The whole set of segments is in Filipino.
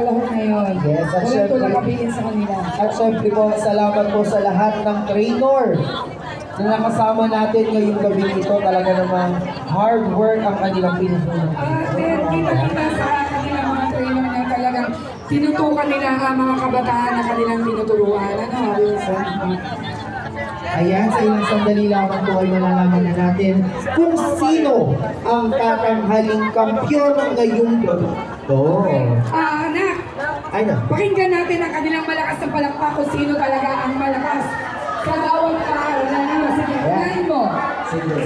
kalahok ngayon. Yes, at Walang syempre- tulakabilin sa kanila. At syempre po, salamat po sa lahat ng trainer na nakasama natin ngayong gabi ito. Talaga namang hard work ang kanilang pinupunan. Then, kita-kita sa kanilang mga trainer na talagang tinutukan nila ang mga kabataan na kanilang tinuturuan. Ano, Wilson? Ayan, sa ilang sandali lamang po ay malalaman na natin kung sino ang tatanghaling kampyon ng ngayong gabi. Anak, Ay na. pakinggan natin ang kanilang malakas na palakpak kung sino talaga ang malakas sa bawat paaralan. Ano, sige, unahin mo. Sige.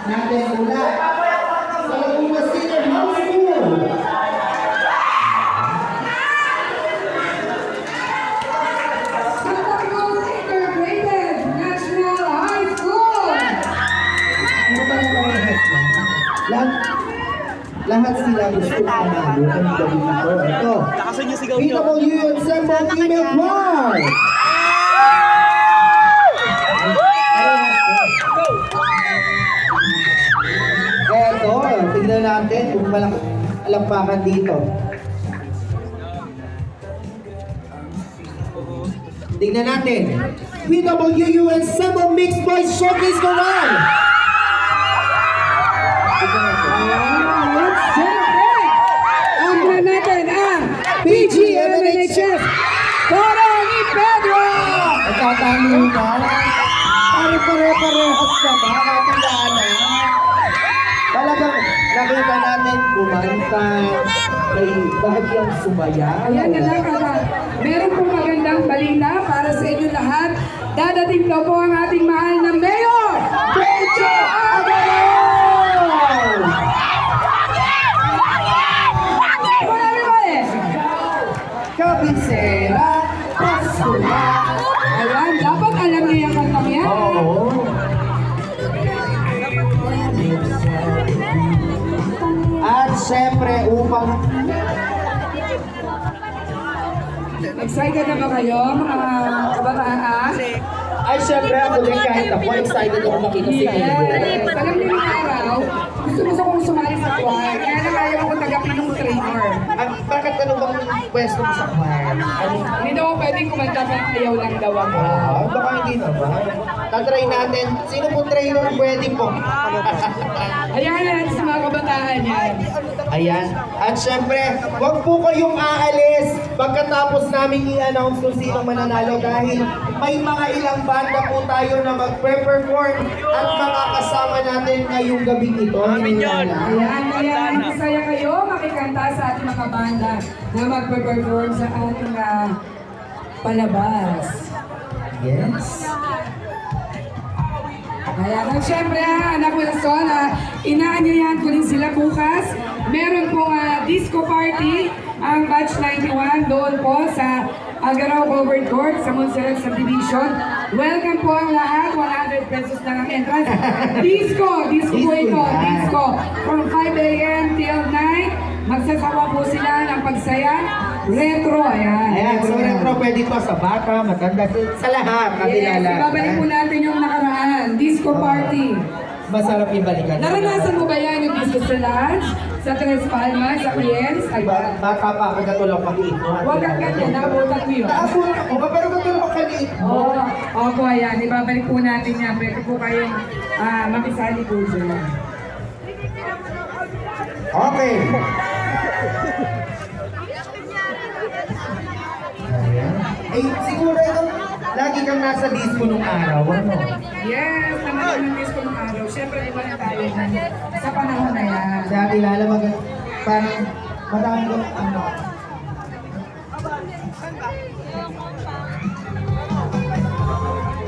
Natin mula sa Laguna Senior High School. Santa Cruz Integrated National High School. Ano ba yung parehas na? Lahat sila gusto manalo ng gabi nito. Ito. PW Ensemble Female Choir. Eto, tignan natin kung malampakan dito. Tignan natin. PWU Ensemble Mixed Boys Showcase Choral. Tignan natin ang PGMNHS Coro ni Pedro! Nagtatalo na. Pare-pare-parehas na ba? Katandaan na. Talagang nakita natin kumanta, may bahagyang sumaya. Ayan na lang, meron pong magandang balita para sa inyo lahat. Dadating daw po ang ating mahal na Mayor! Pedro Aguilar! Marami ba eh? Kabisera, Pasula. Ayan, dapat alam niya yung kantang yan. Oo. At syempre upang Excited na ba kayo, mga kabataan? ay syempre ako din kahit ako excited ako makita si Pedro. Yes! Alam niyo yung araw, gusto kong sumali sa choir, kaya lang ayaw ako tagapin ng trainer. Bakit ano bang pwesto mo sa choir? Ano? Hindi daw ako pwedeng kumanta pero ayaw lang daw ako. Baka hindi naman. Tatry natin. Sino po trainer pwede po? Hayaan na natin sa mga kabataan yan. Ayan. At syempre, wag po kayong aalis pagkatapos namin i-announce kung sino mananalo dahil may mga ilang banda po tayo na magpe-perform at makakasama natin ngayong gabing ito. Ayan, kaya masaya kayo makikanta sa ating mga banda na magpe-perform sa ating palabas. Yes. Kaya syempre anak ko na son, inaanyayahan ko rin sila bukas. Meron pong disco party ang batch 91 doon po sa Agaraw Covered Court sa Montserrat Subdivision. Welcome po ang lahat, 100 pesos lang ang entrance. Disco po ito, disco. From 5 a.m. till 9, magsasawa po sila ng pagsaya. Retro, ayan. Ayan, so retro pwede to sa bata, matanda, sa lahat. Yes, babalik po natin yung nakaraan, disco party. Masarap ibalikan. Naranasan mo ba yan yung disco sa lunch? Sa Tres Palmas, sa Piens? Ay, Bata pa ako natulog pag-iit mo. huwag kang ganyan, nabutat mo yun. Naabutan ako ba? Pero natulog pag-iit mo. Oo, opo, ayan, ibabalik po natin yan. Pwede po kayong makisali po dyan. Okay. Ayan. Eh, siguro ito, lagi kang nasa disco nung araw, ano? Yes, naman ng disco ng araw. Siyempre, iba na tayo sa panahon na yan. Sa atin, parang madami ko, ano,